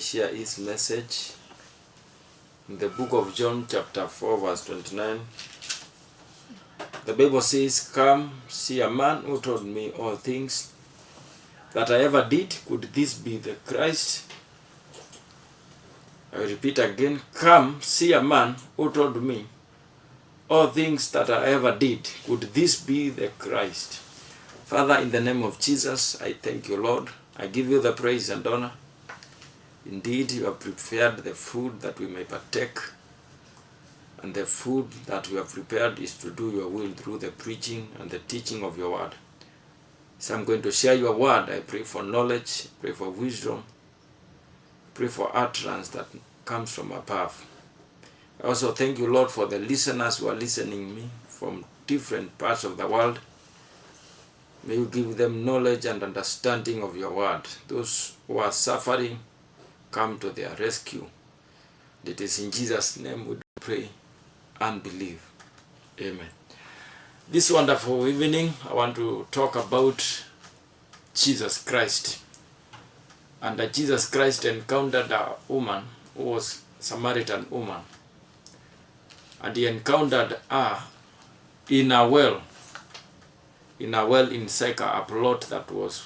share his message in the book of John chapter 4 verse 29. The Bible says, "Come, see a man who told me all things that I ever did. Could this be the Christ?" I repeat again, "Come, see a man who told me all things that I ever did. Could this be the Christ?" Father, in the name of Jesus, I thank you, Lord. I give you the praise and honor. Indeed, you have prepared the food that we may partake, and the food that we have prepared is to do your will through the preaching and the teaching of your word. So I'm going to share your word. I pray for knowledge, pray for wisdom, pray for utterance that comes from above. I also thank you, Lord, for the listeners who are listening me from different parts of the world. May you give them knowledge and understanding of your word. Those who are suffering, come to their rescue. It is in Jesus' name we pray and believe. Amen. This wonderful evening, I want to talk about Jesus Christ. And Jesus Christ encountered a woman who was a Samaritan woman. And he encountered her in a well in Sychar, a plot that was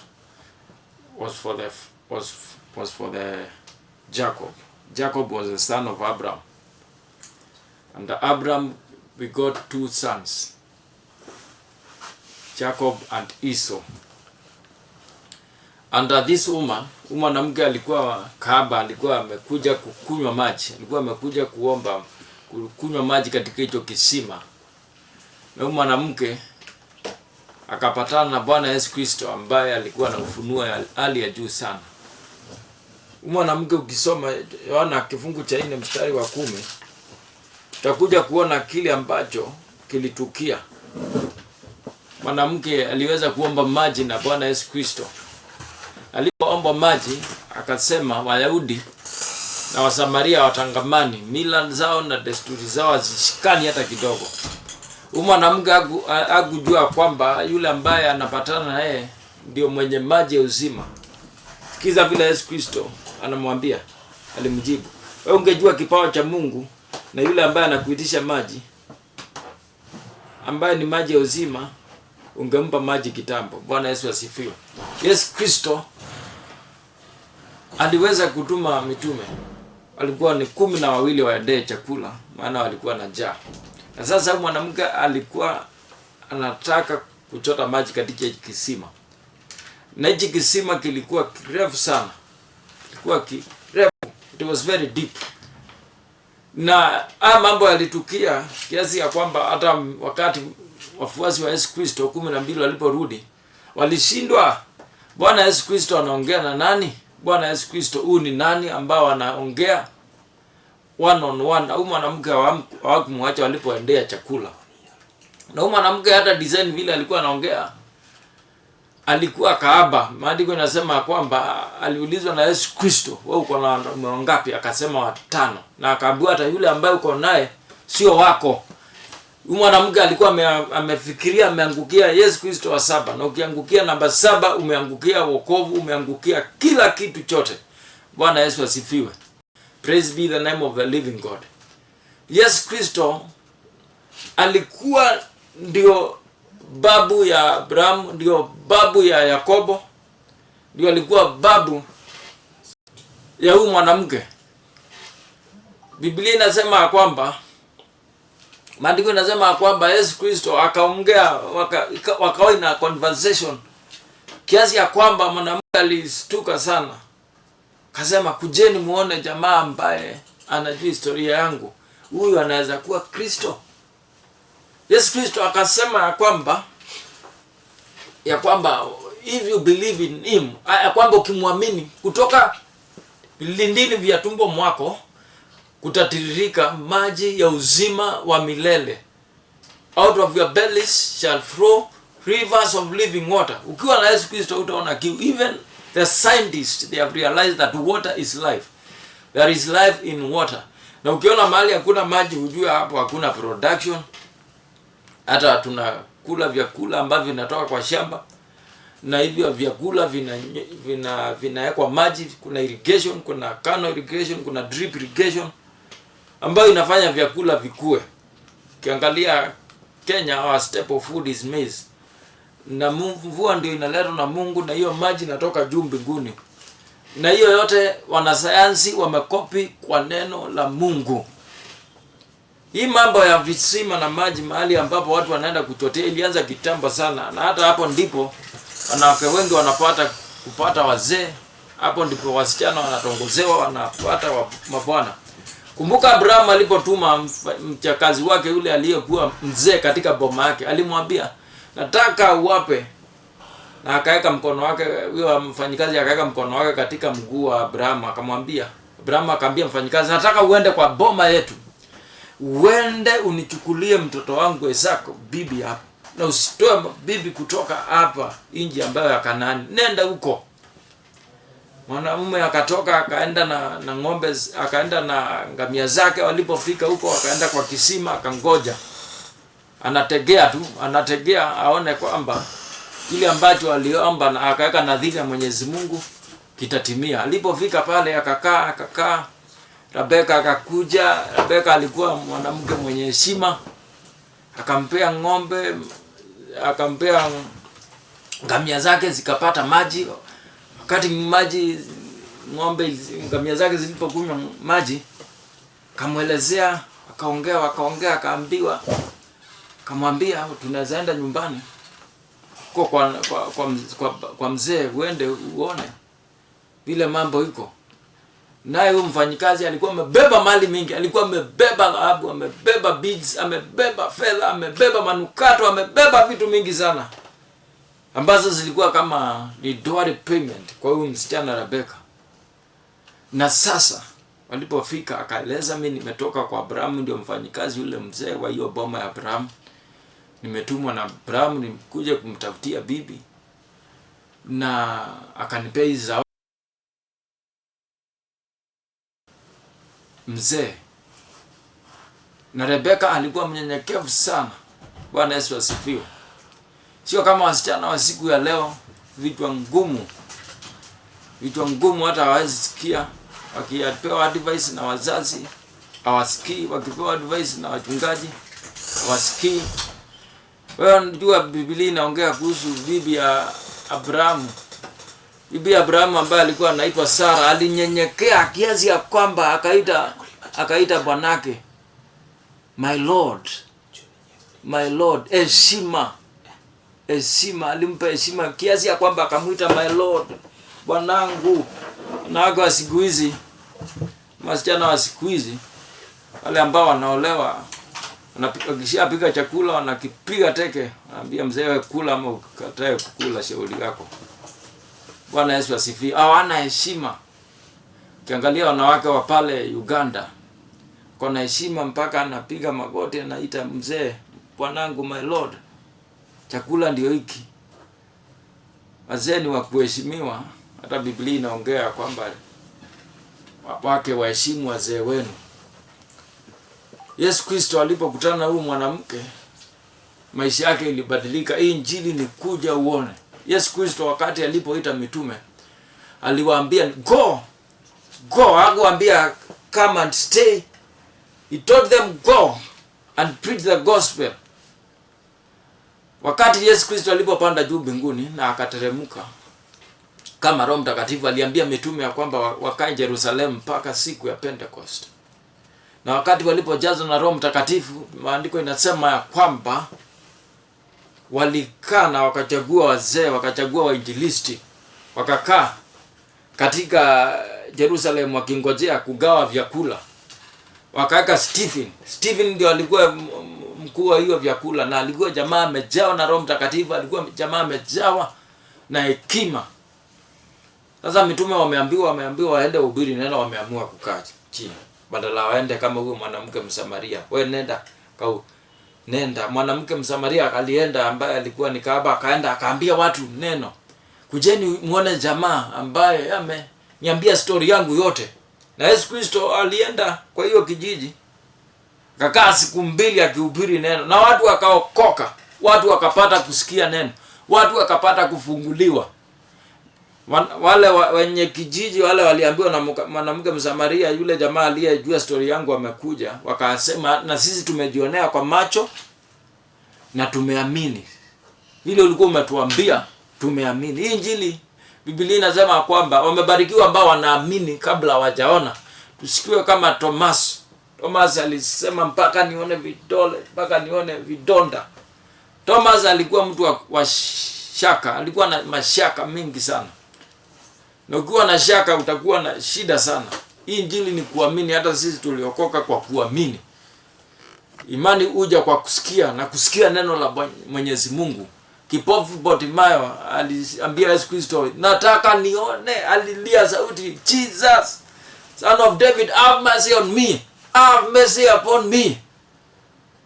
for the Jacob. Jacob was the son of Abraham. And Abraham begot two sons, Jacob and Esau. And this mwanamke alikuwa kahaba, alikuwa amekuja kukunywa maji, alikuwa amekuja kunywa maji katika hicho kisima. Na mwanamke akapatana na Bwana Yesu Kristo ambaye alikuwa na ufunuo ya hali ya juu sana. Mwanamke ukisoma Yohana kifungu cha 4 mstari wa 10, utakuja kuona kile ambacho kilitukia. Mwanamke aliweza kuomba maji na Bwana Yesu Kristo. Alipoomba maji akasema Wayahudi na Wasamaria watangamani, mila zao na desturi zao hazishikani hata kidogo. Mwanamke hakujua kwamba yule ambaye anapatana naye ndio mwenye maji ya uzima. Sikiza vile Yesu Kristo anamwambia, alimjibu, "Wewe ungejua kipawa cha Mungu na yule ambaye anakuitisha maji, ambaye ni maji ya uzima, ungempa maji kitambo." Bwana Yesu asifiwe. Yesu Kristo aliweza kutuma mitume. Walikuwa ni 12 waendee chakula, maana walikuwa na njaa. Na sasa mwanamke alikuwa anataka kuchota maji katika kisima. Na hiki kisima kilikuwa kirefu sana. Kilikuwa kirefu. It was very deep. Na mambo yalitukia kiasi ya kwamba hata wakati wafuasi wa Yesu Kristo 12 waliporudi, walishindwa. Bwana Yesu Kristo anaongea na nani? Bwana Yesu Kristo huyu ni nani ambao anaongea one on one? Au mwanamke hawakumwacha walipoendea chakula. Na huyu mwanamke hata design vile alikuwa anaongea, alikuwa kahaba. Maandiko yanasema kwamba aliulizwa na Yesu Kristo, "Wewe uko na wanaume ngapi?" Akasema 5. Na akaambiwa hata yule ambaye uko naye sio wako. Huyu mwanamke alikuwa amefikiria ameangukia Yesu Kristo wa 7. Na ukiangukia namba 7 umeangukia wokovu, umeangukia kila kitu chote. Bwana Yesu asifiwe. Praise be the name of the living God. Yesu Kristo alikuwa ndio babu ya Abraham, ndio babu ya Yakobo, ndio alikuwa babu ya huyu mwanamke. Biblia inasema kwamba, maandiko inasema kwamba Yesu Kristo akaongea, wakawa na conversation kiasi ya kwamba mwanamke alistuka sana. Kasema, "Kujeni muone jamaa ambaye anajua historia yangu. Huyu anaweza kuwa Kristo." Yesu Kristo akasema ya kwamba if you believe in him, ya kwamba ukimwamini kutoka vilindini vya tumbo mwako kutatiririka maji ya uzima wa milele. Out of your bellies shall flow rivers of living water. Ukiwa na Yesu Kristo utaona kiu. Even the scientists, they have realized that water is life. There is life in water. Na ukiona mahali hakuna maji, hujua hapo hakuna production. Hata tunakula vyakula ambavyo vinatoka kwa shamba. na hivyo vyakula vinawekwa maji. Kuna irrigation, kuna canal irrigation, kuna drip irrigation ambayo inafanya vyakula vikue. Ukiangalia Kenya, our staple food is maize, na mvua ndio inaletwa na Mungu, na hiyo maji inatoka juu mbinguni, na hiyo yote wanasayansi wamekopi kwa neno la Mungu. Hii mambo ya visima na maji mahali ambapo watu wanaenda kuchotea ilianza kitambo sana, na hata hapo ndipo wanawake wengi wanapata kupata wazee. Hapo ndipo wasichana wanatongozewa, wanapata mabwana. Kumbuka Abraham alipotuma mchakazi wake yule aliyekuwa mzee katika boma yake, alimwambia nataka uwape, na akaweka mkono wake, huyo mfanyikazi akaweka mkono wake katika mguu wa Abraham. Abraham akamwambia mfanyikazi, nataka uende kwa boma yetu, uende unichukulie mtoto wangu Isaka bibi hapa, na usitoe bibi kutoka hapa nje ambayo ya Kanaani, nenda huko. Mwanamume akatoka akaenda na ng'ombe, akaenda na ngamia zake. Walipofika huko akaenda kwa kisima, akangoja, anategea aone kwamba kile ambacho aliomba na akaweka nadhiri ya Mwenyezi Mungu kitatimia. Alipofika pale akakaa. Rebeka akakuja. Rebeka alikuwa mwanamke mwenye heshima, akampea ng'ombe, akampea ngamia zake zikapata maji. Wakati ngamia zake zilipokunywa maji, kamwelezea, akaongea, akaambiwa, kamwambia tunaweza enda nyumbani kwa mzee, uende uone vile mambo iko. Naye huyo mfanyikazi alikuwa amebeba mali mingi, alikuwa amebeba dhahabu, amebeba beads, amebeba fedha, amebeba manukato, amebeba vitu mingi sana ambazo zilikuwa kama ni dowry payment kwa huyu msichana Rebeka. Na sasa walipofika akaeleza, mimi nimetoka kwa Abraham, ndio mfanyikazi yule mzee wa hiyo boma ya Abraham. Nimetumwa na Abraham nimkuje kumtafutia bibi, na akanipea hizi zawadi. Mzee na Rebeka alikuwa mnyenyekevu sana. Bwana Yesu asifiwe. Sio kama wasichana wa siku ya leo, vichwa ngumu hata hawezi sikia. Wakipewa advice na wazazi hawasikii, wakipewa advice na wachungaji hawasikii. Wewe unajua Biblia inaongea kuhusu bibi ya Abraham. Bibi ya Abraham ambaye alikuwa anaitwa Sara alinyenyekea kiasi ya kwamba akaita bwanake my lord. Heshima, alimpa heshima kiasi ya kwamba akamuita my lord, bwanangu. Na wako wa siku hizi, wasichana wa siku hizi wale ambao wanaolewa, wakishapika chakula wanakipiga teke, anambia mzee wewe kula ama ukatae kukula, shauri yako. Bwana Yesu asifiwe. Hawana heshima. Ukiangalia wanawake wa pale Uganda, kuna heshima mpaka anapiga magoti anaita mzee, bwanangu, my lord. Chakula ndio hiki. Wazee ni wa kuheshimiwa. Hata Biblia inaongea kwamba wake waheshimu wazee wenu. Yesu Kristo alipokutana na huyu mwanamke, maisha yake ilibadilika. Hii injili ni kuja uone. Yesu Kristo wakati alipoita mitume aliwaambia go. Hakuambia come and stay. He told them go and preach the gospel. Wakati Yesu Kristo alipopanda juu mbinguni na akateremka kama Roho Mtakatifu, aliambia mitume ya kwamba wakae Jerusalem mpaka siku ya Pentecost. Na wakati walipojazwa na Roho Mtakatifu, maandiko inasema ya kwamba walikaa na wakachagua wazee, wakachagua wainjilisti, wakakaa katika Jerusalem wakingojea kugawa vyakula. Wakaweka Stephen ndio alikuwa mkuu wa hiyo vyakula, na alikuwa jamaa amejawa na Roho Mtakatifu, alikuwa jamaa amejawa na hekima. Sasa mitume wameambiwa waende uhubiri neno, wameamua kukaa chini. Badala waende kama huyo mwanamke Msamaria. Wewe nenda. Mwanamke Msamaria alienda ambaye alikuwa ni kahaba, akaenda akaambia watu neno. Kujeni muone jamaa ambaye ameniambia story yangu yote. Na Yesu Kristo alienda kwa hiyo kijiji, akakaa siku 2 akihubiri neno, na watu wakaokoka, watu wakapata kusikia neno. watu wakapata kufunguliwa. Wale wenye kijiji wale waliambiwa na mwanamke Msamaria, yule jamaa aliyejua story yangu amekuja, wakasema na sisi tumejionea kwa macho na tumeamini. Vile ulikuwa umetuambia tumeamini. Hii Injili Biblia inasema kwamba wamebarikiwa ambao wanaamini kabla hawajaona. Tusikiwe kama Thomas. Thomas alisema mpaka nione vidole, mpaka nione vidonda. Thomas alikuwa mtu wa shaka, alikuwa na mashaka mingi sana. Na ukiwa na shaka utakuwa na shida sana. Hii Injili ni kuamini. Hata sisi tuliokoka kwa kuamini. Imani uja kwa kusikia na kusikia neno la Mwenyezi Mungu. Kipofu Bartimayo aliambia Yesu Kristo, nataka nione. Alilia sauti, Jesus, Son of David, have mercy on me. Have mercy upon me.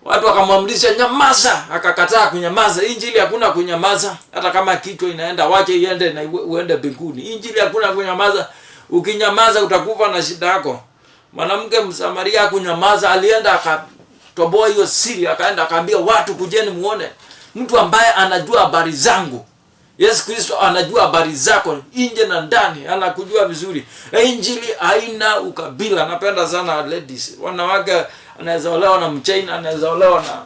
Watu wakamwamrisha nyamaza, akakataa kunyamaza. Injili hakuna kunyamaza. Hata kama kichwa inaenda, wache iende na uende mbinguni. Injili hakuna kunyamaza. Ukinyamaza utakufa na shida yako. Mwanamke Msamaria kunyamaza, alienda akatoboa hiyo siri, akaenda akaambia watu, kujeni muone mtu ambaye anajua habari zangu. Yesu Kristo anajua habari zako nje na ndani, anakujua vizuri. Na Injili haina ukabila. Napenda sana ladies. Wanawake anaweza olewa na Mchina, anaweza olewa na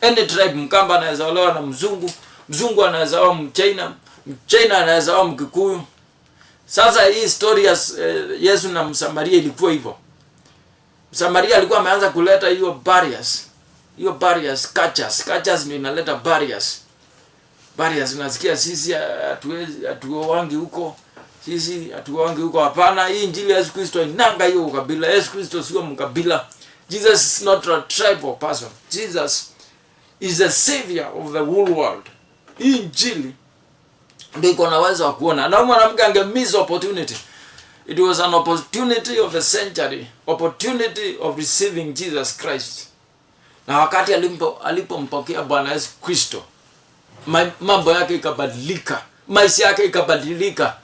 any tribe. Mkamba anaweza olewa na Mzungu, Mzungu anaweza olewa Mchina, Mchina anaweza olewa Mkikuyu. Sasa hii story ya Yesu na Msamaria ilikuwa hivyo. Msamaria alikuwa ameanza kuleta hiyo barriers. Hiyo barriers, cultures ndio inaleta barriers. Barriers, unasikia sisi hatuoangi huko. Sisi hatuoangi huko. Hapana, hii Injili ya Yesu Kristo inanga hiyo ukabila. Yesu Kristo sio mkabila. Jesus is not a tribal person. Jesus is the savior of the whole world. Hii Injili ndio iko na uwezo wa kuona. Na mwanamke angemiss opportunity. It was an opportunity of the century, opportunity of receiving Jesus Christ. Na wakati alipompokea Bwana Yesu Kristo, mambo yake ikabadilika, maisha yake ikabadilika.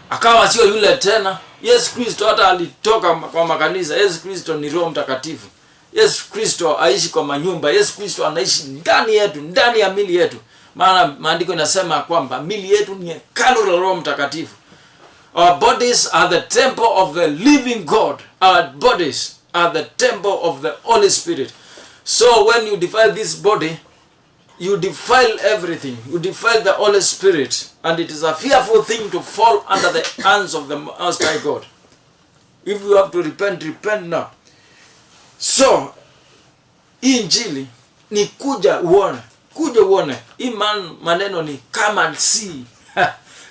Akawa sio yule tena. Yesu Kristo hata alitoka kwa makanisa. Yesu Kristo ni Roho Mtakatifu. Yesu Kristo aishi kwa manyumba. Yesu Kristo anaishi ndani yetu, ndani ya mili yetu. Maana maandiko inasema kwamba mili yetu ni hekalu la Roho Mtakatifu. Our bodies are the temple of the living God. Our bodies are the temple of the Holy Spirit. So when you defile this body, you defile everything. You defile the Holy Spirit. And it is a fearful thing to fall under the hands of the Most High God. If you have to repent, repent now. So, Injili ni kuja uone. Kuja uone. Maneno ni come and see.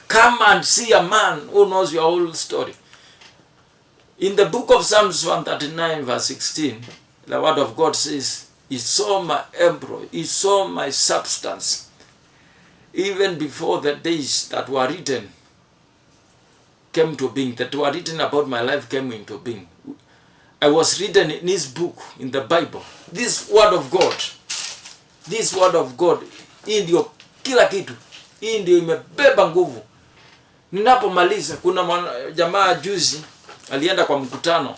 Come and see a man who knows your whole story. In the book of Psalms 139 verse 16, the word of God says, He saw my embryo, He saw my substance, even before the days that were written came to being, that were written about my life came into being. I was written in His book, in the Bible. This word of God, hii ndio kila kitu. Hii ndio imebeba nguvu. Ninapomaliza, kuna jamaa juzi alienda kwa mkutano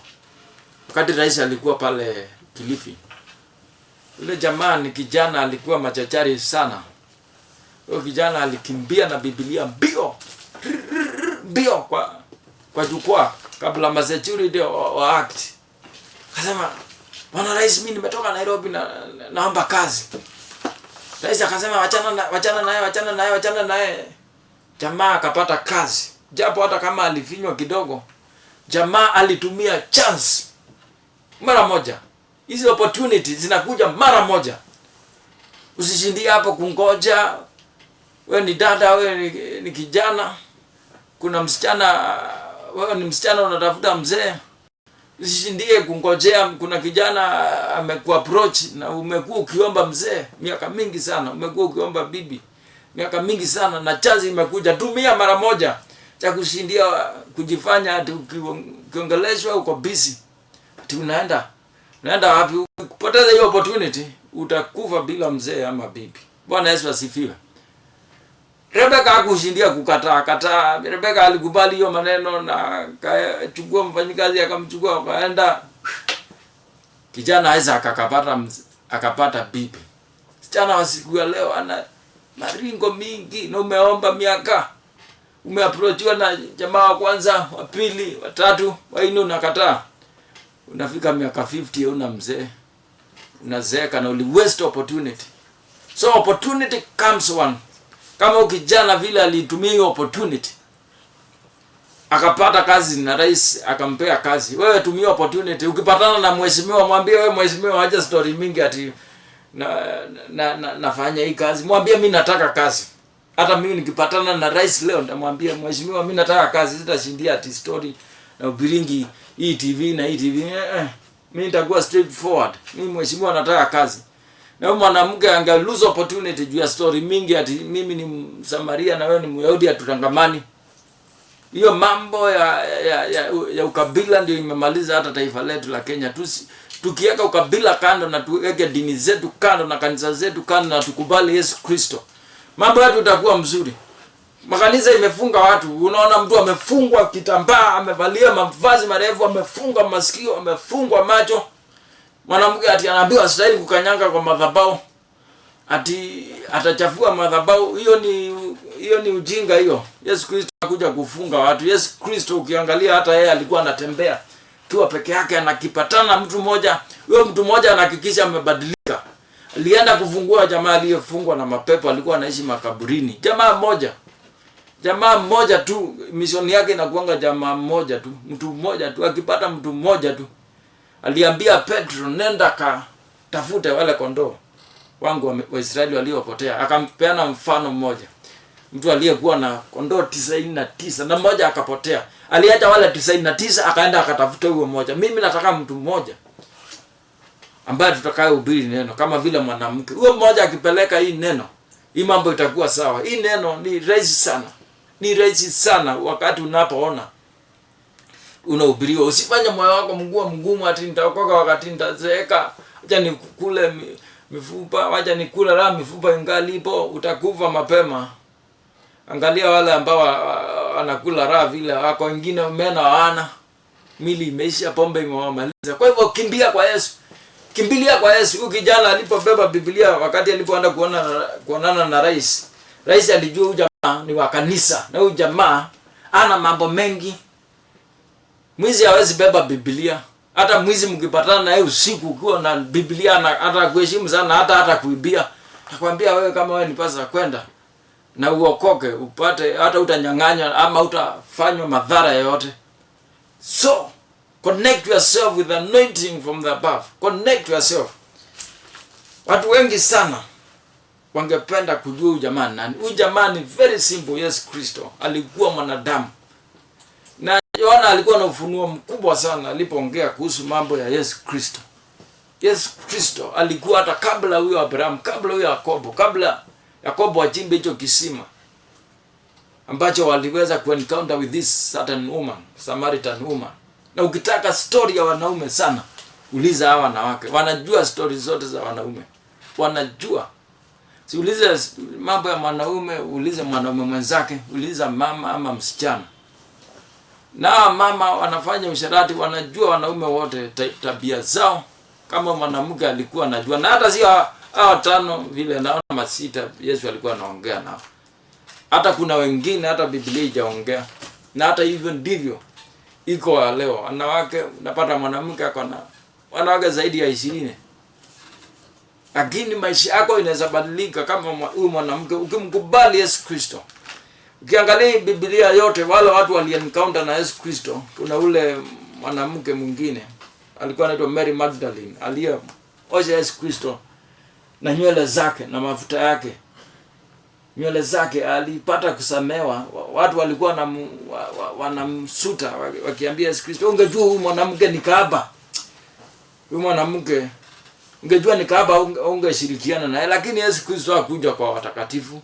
wakati rais alikuwa pale Kilifi. Yule jamaa ni kijana, alikuwa machachari sana. Yule kijana alikimbia na Biblia mbio kwa jukwaa kabla masecurity wa act. Akasema, "Bwana rais, mimi nimetoka Nairobi na naomba kazi." Rais akasema, wachana naye. Jamaa akapata kazi. Japo hata kama alifinywa kidogo, jamaa alitumia chance mara moja. Hizi opportunities zinakuja mara moja. Usishindie hapo kungoja. Wewe ni dada, wewe ni kijana. Kuna msichana, wewe ni msichana unatafuta mzee. Usishindie kungojea. Kuna kijana amekuapproach na umekuwa ukiomba mzee miaka mingi sana. Umekuwa ukiomba bibi miaka mingi sana na chance imekuja. Tumia mara moja. Cha kushindia kujifanya ati ukiongeleshwa uko busy. Ati unaenda wapi? Kupoteza hiyo opportunity, utakufa bila mzee ama bibi. Bwana Yesu asifiwe. Rebeka hakushindia kukataa. Rebeka alikubali hiyo maneno na akachukua mfanyikazi akamchukua akaenda. Kijana Isaac akapata bibi. Kijana wa siku ya leo maringo mingi, na umeomba miaka, umeapproachiwa na jamaa wa kwanza, wa pili, wa tatu, wa nne, unakataa. Unafika miaka 50 una mzee, unazeeka na uli waste opportunity. So opportunity comes one. Kama ukijana vile alitumia opportunity akapata kazi na rais akampea kazi, wewe tumia opportunity. Ukipatana na mheshimiwa, mwambie wewe mheshimiwa, acha story mingi ati nafanya hii kazi. Mwambie mimi nataka kazi. Hata mimi nikipatana na rais leo nitamwambia mheshimiwa, mimi nataka kazi, sitashindia ati story na ubiringi hii TV na hii TV. Mimi nitakuwa straightforward. Mimi mheshimiwa nataka kazi. Na huyo mwanamke anga lose opportunity juu ya story mingi ati mimi ni Msamaria na wewe ni Myahudi, atutangamani. Hiyo mambo ya ukabila ndio imemaliza hata taifa letu la Kenya. Tukiweka ukabila kando na tuweke dini zetu kando na kanisa zetu kando na tukubali Yesu Kristo, mambo yetu itakuwa mzuri. Makanisa imefunga watu. Unaona mtu amefungwa kitambaa, amevalia mavazi marefu, amefunga masikio, amefungwa macho. Mwanamke ati anaambiwa asitahili kukanyanga kwa madhabahu, ati atachafua madhabahu. Hiyo ni ujinga hiyo. Yesu Kristo anakuja kufunga watu. Yesu Kristo ukiangalia hata yeye alikuwa anatembea kiwa peke yake, anakipatana mtu mmoja. Huyo mtu mmoja anahakikisha amebadilika. Alienda kufungua jamaa aliyefungwa na mapepo, alikuwa anaishi makaburini. Jamaa mmoja tu, misioni yake inakuanga jamaa mmoja tu, mtu mmoja tu. Akipata mtu mmoja tu, aliambia Petro, nenda tafute wale kondoo wangu wa Israeli waliopotea. Akampeana mfano mmoja. Mtu aliyekuwa na kondoo 99 na mmoja akapotea. Aliacha wale 99 akaenda akatafuta huyo mmoja. Mimi nataka mtu mmoja ambaye tutakayehubiri neno kama vile mwanamke. Huyo mmoja akipeleka hii neno, hii mambo itakuwa sawa. Hii neno ni rahisi sana. Ni rahisi sana wakati unapoona unahubiriwa. Usifanye moyo wako mgumu ati nitaokoka wakati nitazeeka. Acha nikule mifupa, acha nikula la mifupa ingali ipo, utakufa mapema. Angalia wale ambao wanakula raha vile, wako wengine meno hawana, mili imeisha, pombe imewamaliza. Kwa hivyo kimbia kwa Yesu. Kimbilia kwa Yesu. Huyu kijana alipobeba Biblia wakati alipoenda kuonana na rais alijua huyu jamaa ni wa kanisa, na huyu jamaa ana mambo mengi. Mwizi hawezi beba Biblia. Hata mwizi mkipatana na yeye usiku ukiwa na Biblia hata kuheshimu sana, hata kuibia. Nakwambia wewe, kama wewe ni pasa kwenda na uokoke, upate, hata utanyang'anya ama utafanywa madhara yoyote. So connect yourself with the anointing from the above. Connect yourself. Watu wengi sana wangependa kujua huyu jamaa nani. Huyu jamaa ni very simple. Yesu Kristo alikuwa mwanadamu, na Yohana alikuwa na ufunuo mkubwa sana alipoongea kuhusu mambo ya Yesu Kristo. Yesu Kristo alikuwa hata kabla huyo Abraham, kabla huyo Yakobo, kabla Yakobo achimbe hicho kisima ambacho waliweza kuencounter with this certain woman, Samaritan woman. Na ukitaka story ya wanaume sana, uliza hawa wanawake. Wanajua story zote za wanaume. Wanajua. Si ulize mambo ya mwanaume, ulize mwanaume mwenzake, uliza mama ama msichana. Na mama wanafanya usherati, wanajua wanaume wote tabia zao, kama mwanamke alikuwa anajua. Na hata sio hao tano vile, naona masita Yesu alikuwa anaongea nao. Hata kuna wengine hata Biblia haijaongea. Na hata hivyo ndivyo iko leo. Wanawake, unapata mwanamke akona wanawake zaidi ya 20. Lakini maisha yako inaweza badilika kama huyu mwanamke ukimkubali Yesu Kristo. Ukiangalia Biblia yote, wale watu wali-encounter na Yesu Kristo, kuna ule mwanamke mwingine alikuwa anaitwa Mary Magdalene, aliyeosha Yesu Kristo na nywele zake na mafuta yake. Nywele zake alipata kusamewa. Watu walikuwa wanamsuta wakiambia Yesu Kristo, ungejua huyu mwanamke ni kahaba. Huyu mwanamke ungejua ni kahaba, ungeshirikiana naye. Lakini Yesu Kristo hakuja kwa watakatifu.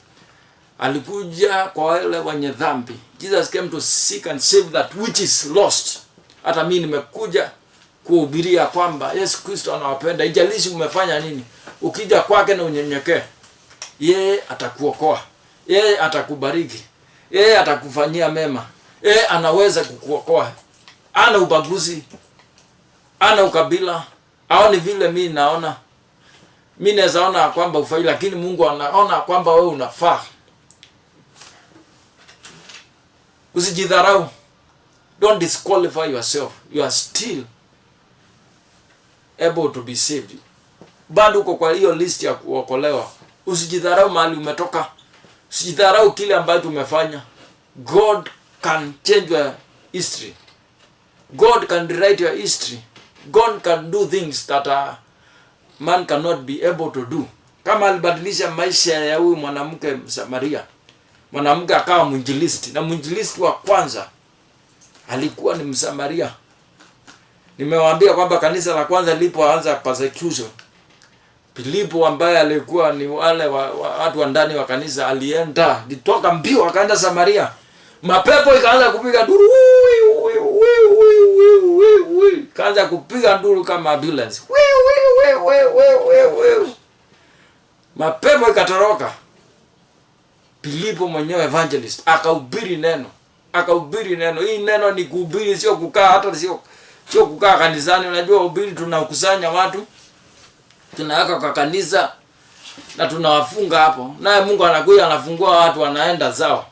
Alikuja kwa wale wenye dhambi. Jesus came to seek and save that which is lost. Hata mimi nimekuja kuhubiria kwamba Yesu Kristo anawapenda. Ijalishi umefanya nini. Ukija kwake na unyenyekee, yeye atakuokoa. Yeye atakubariki. Yeye atakufanyia mema. Yeye anaweza kukuokoa. Ana ubaguzi. Ana ukabila. Haoni vile mimi naona. Mimi naweza ona kwamba ufai, lakini Mungu anaona kwamba wewe unafaa. Usijidharau. Don't disqualify yourself. You are still able to be saved. Bado uko kwa hiyo list ya kuokolewa. Usijidharau mahali umetoka. Usijidharau kile ambacho umefanya. God can change your history. God can rewrite your history. God can do things that man cannot be able to do. Kama alibadilisha maisha ya huyu mwanamke Msamaria. Mwanamke akawa mwinjilisti, na mwinjilisti wa kwanza alikuwa ni Msamaria. Nimewaambia kwamba kanisa la kwanza lilipoanza persecution, Filipo ambaye alikuwa ni wale watu wa ndani wa kanisa alienda, litoka mbio akaenda Samaria. Mapepo ikaanza kupiga nduru. Kaanza kupiga nduru kama ambulance. Mapepo ikatoroka. Filipo mwenyewe evangelist akahubiri neno. Akahubiri neno. Hii neno ni kuhubiri, sio kukaa, hata sio kukaa kanisani. Unajua uhubiri tunakusanya watu, tunaweka kwa kanisa na tunawafunga hapo. Naye Mungu anakuja anafungua watu wanaenda zao.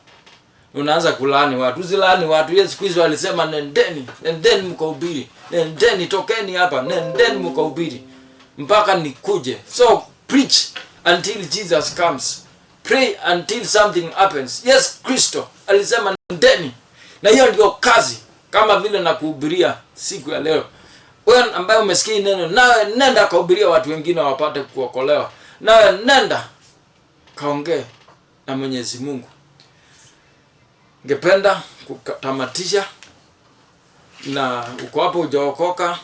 Unaanza kulaani watu. Usilaani watu. Yesu Kristo alisema nendeni mkahubiri. Nendeni, tokeni hapa, nendeni mkahubiri mpaka nikuje. So preach until Jesus comes. Pray until something happens. Yes, Kristo alisema nendeni. Na hiyo ndio kazi, kama vile na kuhubiria siku ya leo. Wewe ambaye umesikia neno, nawe nenda kahubiria watu wengine wapate kuokolewa. Nawe nenda kaongee na Mwenyezi Mungu. Ningependa kutamatisha, na uko hapo hujaokoka,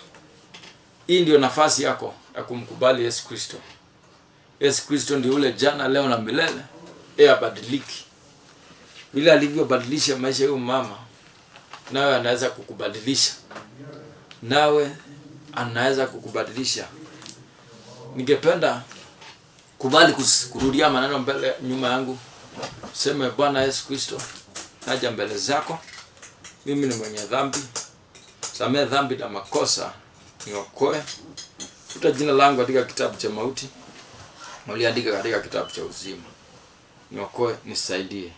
hii ndio nafasi yako ya kumkubali Yesu Kristo. Yesu Kristo ndio ule jana, leo na milele. Yeye abadiliki. Vile alivyobadilisha maisha ya mama, nawe anaweza kukubadilisha. Nawe anaweza kukubadilisha. Ningependa kubali kurudia maneno mbele nyuma yangu. Sema, Bwana Yesu Kristo, naja mbele zako. Mimi ni mwenye dhambi. Samehe dhambi na makosa, niokoe. Futa jina langu katika kitabu cha mauti, uliandika katika kitabu cha uzima. Niokoe, nisaidie.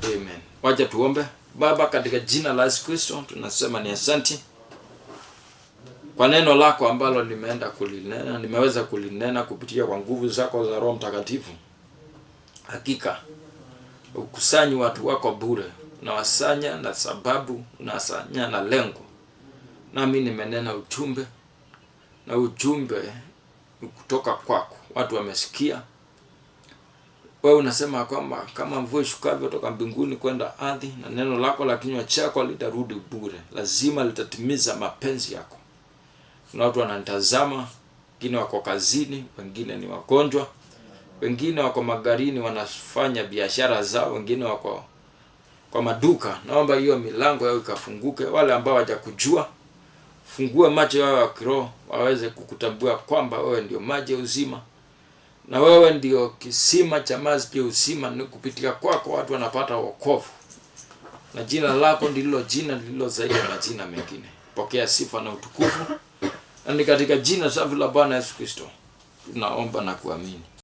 Amen. Wacha tuombe. Baba, katika jina la Yesu Kristo tunasema ni asante kwa neno lako ambalo nimeweza kulinena kupitia kwa nguvu zako za Roho Mtakatifu. Hakika ukusanyi watu wako bure, unawasanya na sababu, unawasanya na lengo. Nami nimenena ujumbe, na ujumbe kutoka kwako. Watu wamesikia. Wewe unasema kwamba kama mvua ishukavyo kutoka mbinguni kwenda ardhi, na neno lako la kinywa chako litarudi bure. Lazima litatimiza mapenzi yako. Kuna watu wanatazama, wengine wako kazini, wengine ni wagonjwa, wengine wako magarini wanafanya biashara zao, wengine wako kwa maduka. Naomba hiyo milango yao ikafunguke. Wale ambao hawajakujua, fungue macho yao ya kiroho waweze kukutambua kwamba wewe ndio maji ya uzima, na wewe ndio kisima cha maji ya uzima. Ni kupitia kwako watu wanapata wokovu, na jina lako ndilo jina lililo zaidi ya majina mengine. Pokea sifa na utukufu, na ni katika jina safi la Bwana Yesu Kristo tunaomba na kuamini.